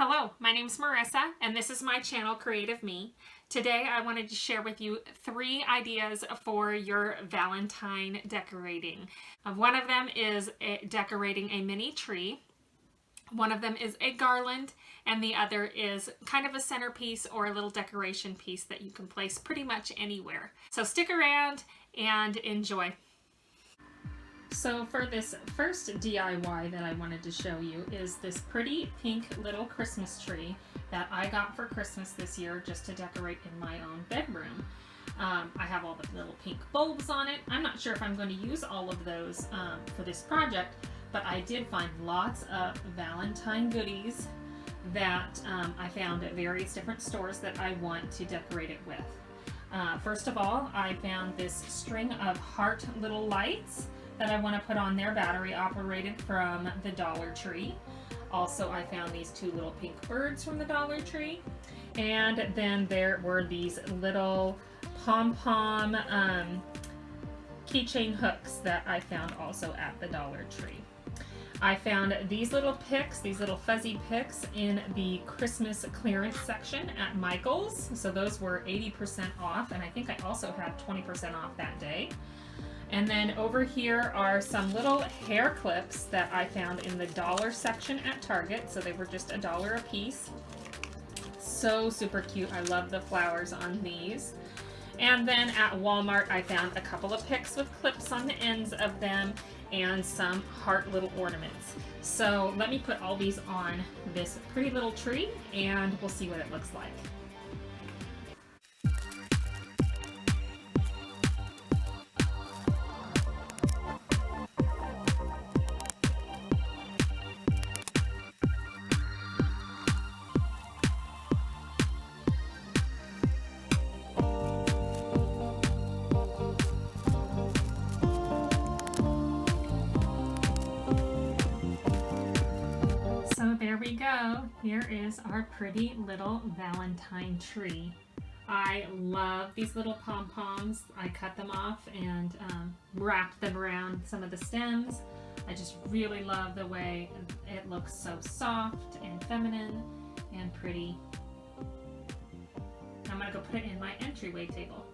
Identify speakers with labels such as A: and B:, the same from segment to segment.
A: Hello, my name's Marissa, and this is my channel, Creative Me. Today I wanted to share with you 3 ideas for your Valentine decorating. One of them is decorating a mini tree. One of them is a garland, and the other is kind of a centerpiece or a little decoration piece that you can place pretty much anywhere. So stick around and enjoy. So for this first DIY that I wanted to show you is this pretty pink little Christmas tree that I got for Christmas this year just to decorate in my own bedroom. I have all the little pink bulbs on it. I'm not sure if I'm going to use all of those for this project, but I did find lots of Valentine goodies that I found at various different stores that I want to decorate it with. First of all, I found this string of heart little lights that I want to put on there, battery operated, from the Dollar Tree. Also, I found these 2 little pink birds from the Dollar Tree. And then there were these little pom-pom keychain hooks that I found also at the Dollar Tree. I found these little picks, these little fuzzy picks, in the Christmas clearance section at Michael's. So those were 80% off, and I think I also had 20% off that day. And then over here are some little hair clips that I found in the dollar section at Target. So they were just $1 a piece. So super cute. I love the flowers on these. And then at Walmart, I found a couple of picks with clips on the ends of them and some heart little ornaments. So let me put all these on this pretty little tree and we'll see what it looks like. So there we go. Here is our pretty little Valentine tree. I love these little pom-poms. I cut them off and wrapped them around some of the stems. I just really love the way it looks, so soft and feminine and pretty. I'm gonna go put it in my entryway table.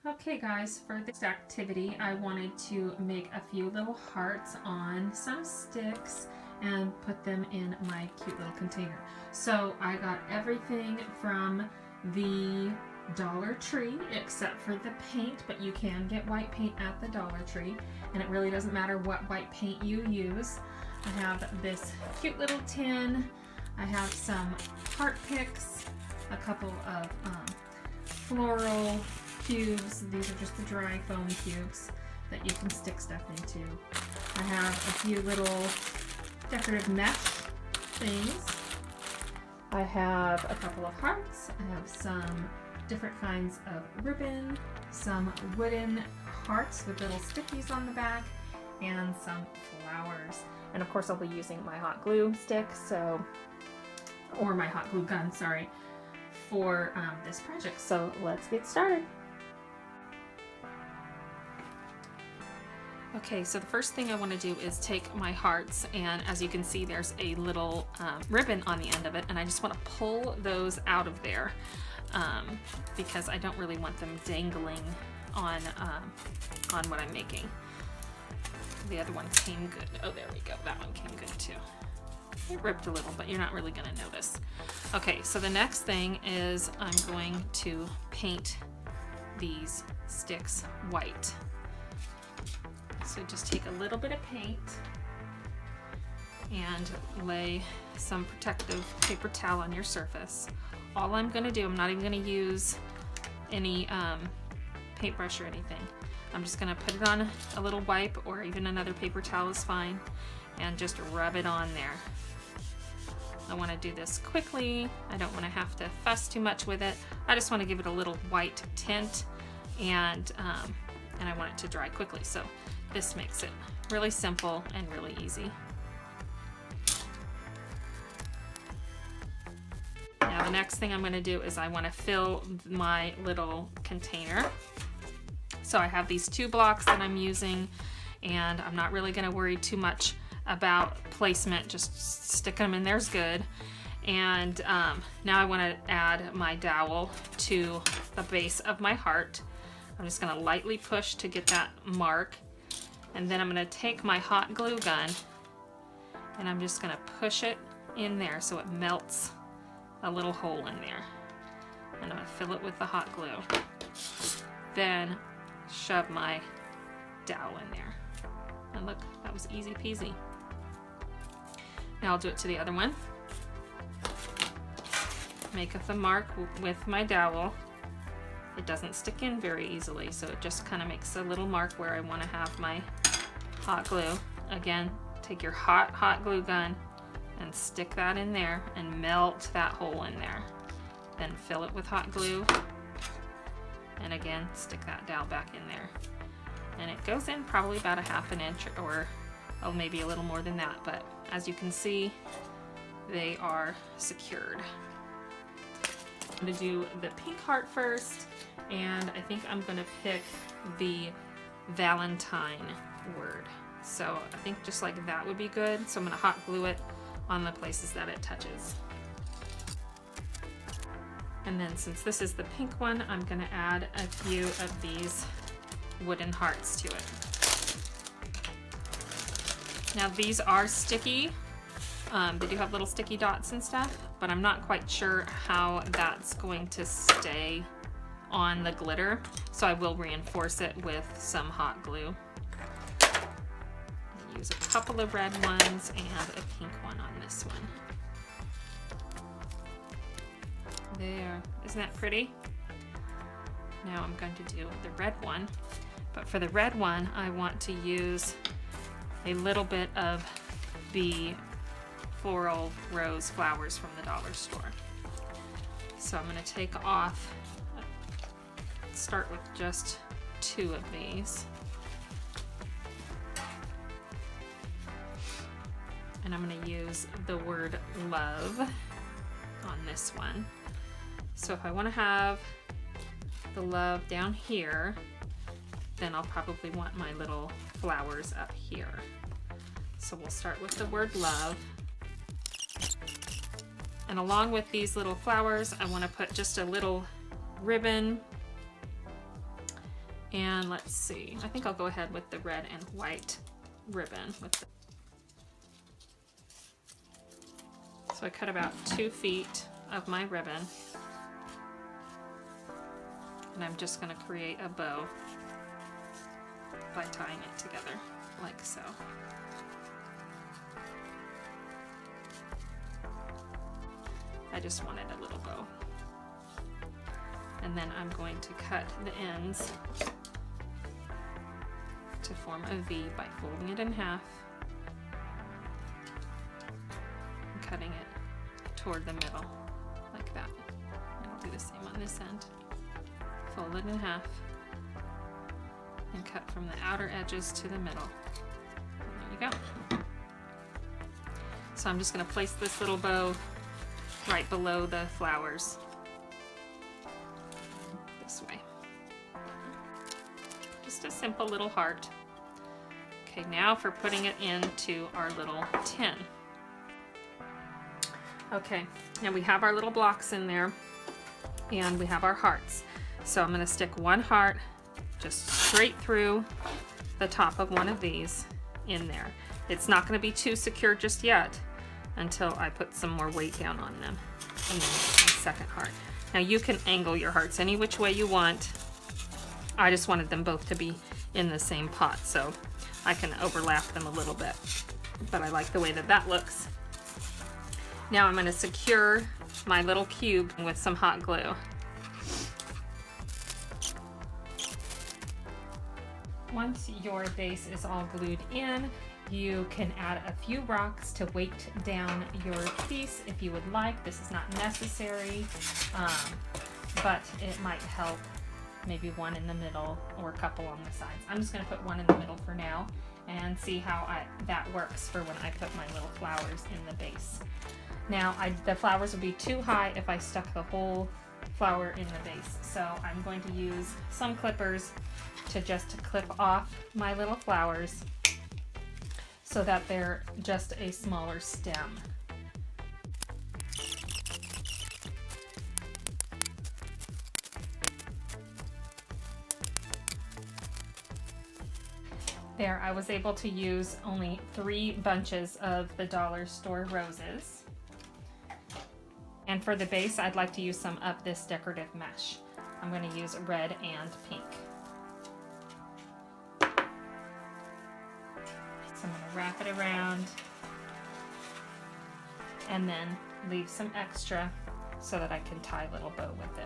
A: Okay guys, for this activity I wanted to make a few little hearts on some sticks and put them in my cute little container. So I got everything from the Dollar Tree except for the paint, but you can get white paint at the Dollar Tree and it really doesn't matter what white paint you use. I have this cute little tin, I have some heart picks, a couple of floral cubes. These are just the dry foam cubes that you can stick stuff into. I have a few little decorative mesh things. I have a couple of hearts. I have some different kinds of ribbon, some wooden hearts with little stickies on the back, and some flowers. And of course I'll be using my hot glue stick, or my hot glue gun, sorry, for this project. So let's get started. Okay, so the first thing I want to do is take my hearts, and as you can see there's a little ribbon on the end of it, and I just want to pull those out of there because I don't really want them dangling on what I'm making. The other one came good. Oh, there we go. That one came good too. It ripped a little, but you're not really going to notice. Okay, so the next thing is I'm going to paint these sticks white. So just take a little bit of paint and lay some protective paper towel on your surface. All I'm going to do, I'm not even going to use any paintbrush or anything. I'm just going to put it on a little wipe, or even another paper towel is fine, and just rub it on there. I want to do this quickly. I don't want to have to fuss too much with it. I just want to give it a little white tint, and I want it to dry quickly. So this makes it really simple and really easy. Now the next thing I'm going to do is I want to fill my little container. So I have these 2 blocks that I'm using, and I'm not really going to worry too much about placement. Just stick them in there is good. And now I want to add my dowel to the base of my heart. I'm just going to lightly push to get that mark, and then I'm going to take my hot glue gun and I'm just going to push it in there so it melts a little hole in there, and I'm going to fill it with the hot glue. Then shove my dowel in there, and look, that was easy peasy. Now I'll do it to the other one. Make up the mark with my dowel. It doesn't stick in very easily, so it just kind of makes a little mark where I want to have my hot glue. Again, take your hot glue gun and stick that in there and melt that hole in there. Then fill it with hot glue, and again, stick that dowel back in there. And it goes in probably about a ½ an inch, or maybe a little more than that, but as you can see, they are secured. I'm gonna do the pink heart first, and I think I'm gonna pick the Valentine word. So I think just like that would be good. So I'm gonna hot glue it on the places that it touches. And then since this is the pink one, I'm gonna add a few of these wooden hearts to it. Now these are sticky. They do have little sticky dots and stuff, but I'm not quite sure how that's going to stay on the glitter, so I will reinforce it with some hot glue. I'll use a couple of red ones and a pink one on this one. There, isn't that pretty? Now I'm going to do the red one, but for the red one I want to use a little bit of the floral rose flowers from the dollar store. So I'm going to take off, start with just 2 of these. And I'm going to use the word love on this one. So if I want to have the love down here, then I'll probably want my little flowers up here. So we'll start with the word love. And along with these little flowers, I want to put just a little ribbon. And let's see, I think I'll go ahead with the red and white ribbon. So I cut about 2 feet of my ribbon. And I'm just going to create a bow by tying it together, like so. I just wanted a little bow. And then I'm going to cut the ends to form a V by folding it in half and cutting it toward the middle, like that. And I'll do the same on this end. Fold it in half and cut from the outer edges to the middle. And there you go. So I'm just going to place this little bow right below the flowers, this way. Just a simple little heart. Okay, now for putting it into our little tin. Okay, now we have our little blocks in there, and we have our hearts. So I'm going to stick 1 heart just straight through the top of one of these in there. It's not going to be too secure just yet until I put some more weight down on them. And then my second heart. Now you can angle your hearts any which way you want. I just wanted them both to be in the same pot, so I can overlap them a little bit. But I like the way that that looks. Now I'm going to secure my little cube with some hot glue. Once your base is all glued in, You can add a few rocks to weight down your piece if you would like. This is not necessary, but it might help. Maybe one in the middle or a couple on the sides. I'm just going to put one in the middle for now and see how that works for when I put my little flowers in the base. Now, the flowers would be too high if I stuck the whole flower in the base. So I'm going to use some clippers to just clip off my little flowers so that they're just a smaller stem. There, I was able to use only 3 bunches of the dollar store roses. And for the base, I'd like to use some of this decorative mesh. I'm going to use red and pink. So I'm going to wrap it around and then leave some extra so that I can tie a little bow with it.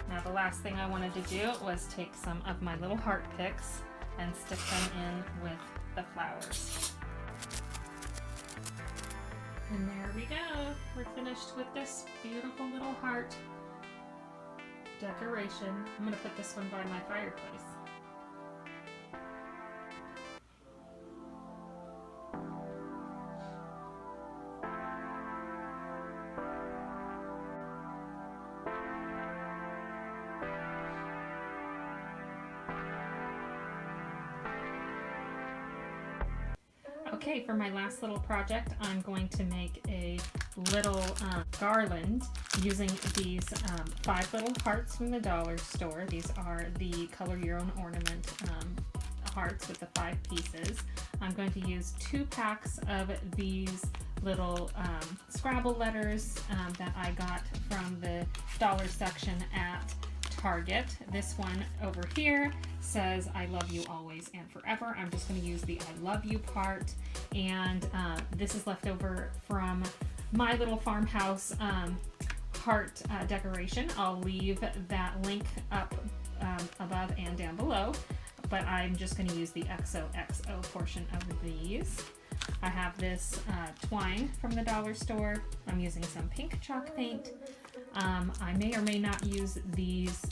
A: Now the last thing I wanted to do was take some of my little heart picks and stick them in with the flowers. And there we go. We're finished with this beautiful little heart decoration. I'm going to put this one by my fireplace. Okay, for my last little project, I'm going to make a little garland using these 5 little hearts from the dollar store. These are the Color Your Own Ornament hearts with the 5 pieces. I'm going to use 2 packs of these little Scrabble letters that I got from the dollar section at Target. This one over here says I love you always and forever. I'm just going to use the I love you part, and this is left over from my little farmhouse heart decoration. I'll leave that link up above and down below, but I'm just going to use the XOXO portion of these. I have this twine from the dollar store. I'm using some pink chalk paint. I may or may not use these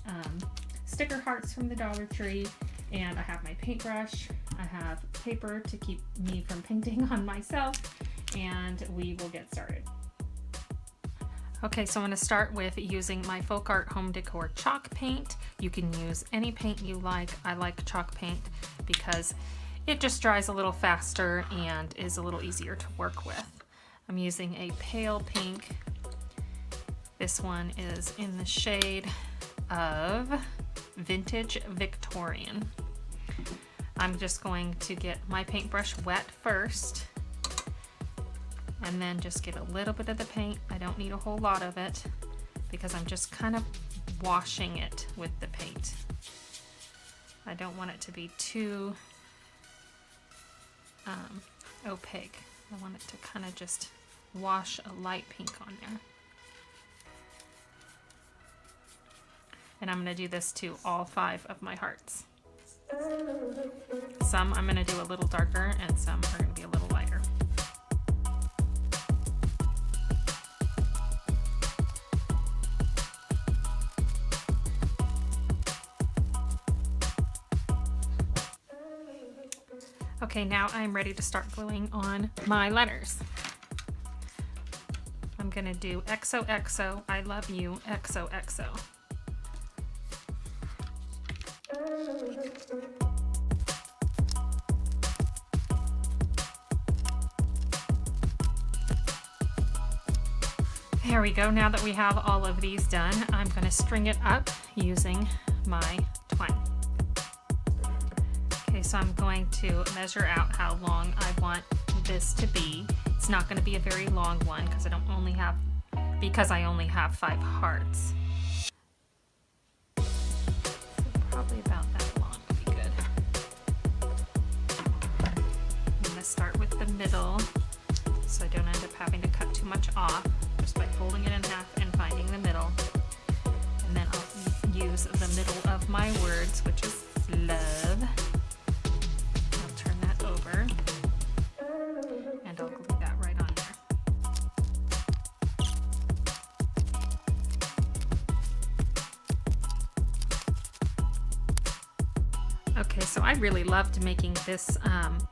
A: sticker hearts from the Dollar Tree, and I have my paintbrush. I have paper to keep me from painting on myself, and we will get started. Okay, so I'm going to start with using my Folk Art Home Decor chalk paint. You can use any paint you like. I like chalk paint because it just dries a little faster and is a little easier to work with. I'm using a pale pink. This one is in the shade of Vintage Victorian. I'm just going to get my paintbrush wet first and then just get a little bit of the paint. I don't need a whole lot of it because I'm just kind of washing it with the paint. I don't want it to be too opaque. I want it to kind of just wash a light pink on there. And I'm going to do this to all 5 of my hearts. Some I'm going to do a little darker and some are going to be a little lighter. Okay, now I'm ready to start gluing on my letters. I'm going to do XOXO, I love you, XOXO. There we go. Now that we have all of these done, I'm going to string it up using my twine. Okay, so I'm going to measure out how long I want this to be. It's not going to be a very long one because I only have 5 hearts. So probably about that long would be good. start with the middle so I don't end up having to cut too much off, just by folding it in half and finding the middle. And then I'll use the middle of my words, which is love. I'll turn that over and I'll glue that right on there. Okay, so I really loved making this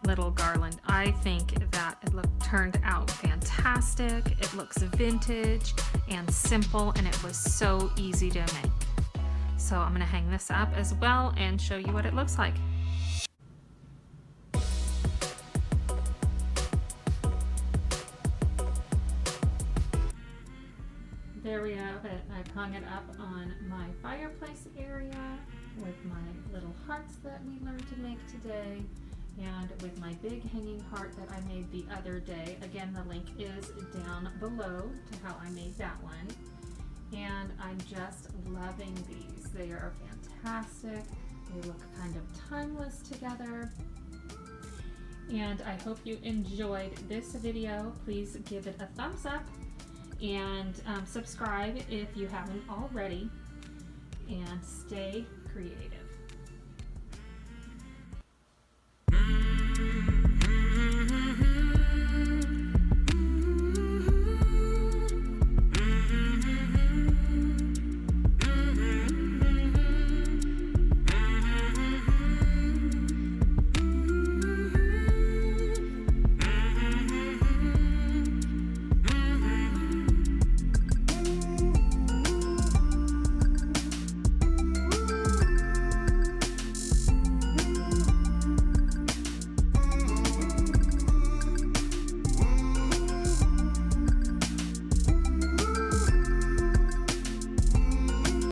A: little garland. I think that it turned out fantastic. It looks vintage and simple, and it was so easy to make. So I'm gonna hang this up as well and show you what it looks like. There we have it. I've hung it up on my fireplace area with my little hearts that we learned to make today, and with my big hanging heart that I made the other day. Again, the link is down below to how I made that one. And I'm just loving these. They are fantastic. They look kind of timeless together. And I hope you enjoyed this video. Please give it a thumbs up and subscribe if you haven't already. And stay creative.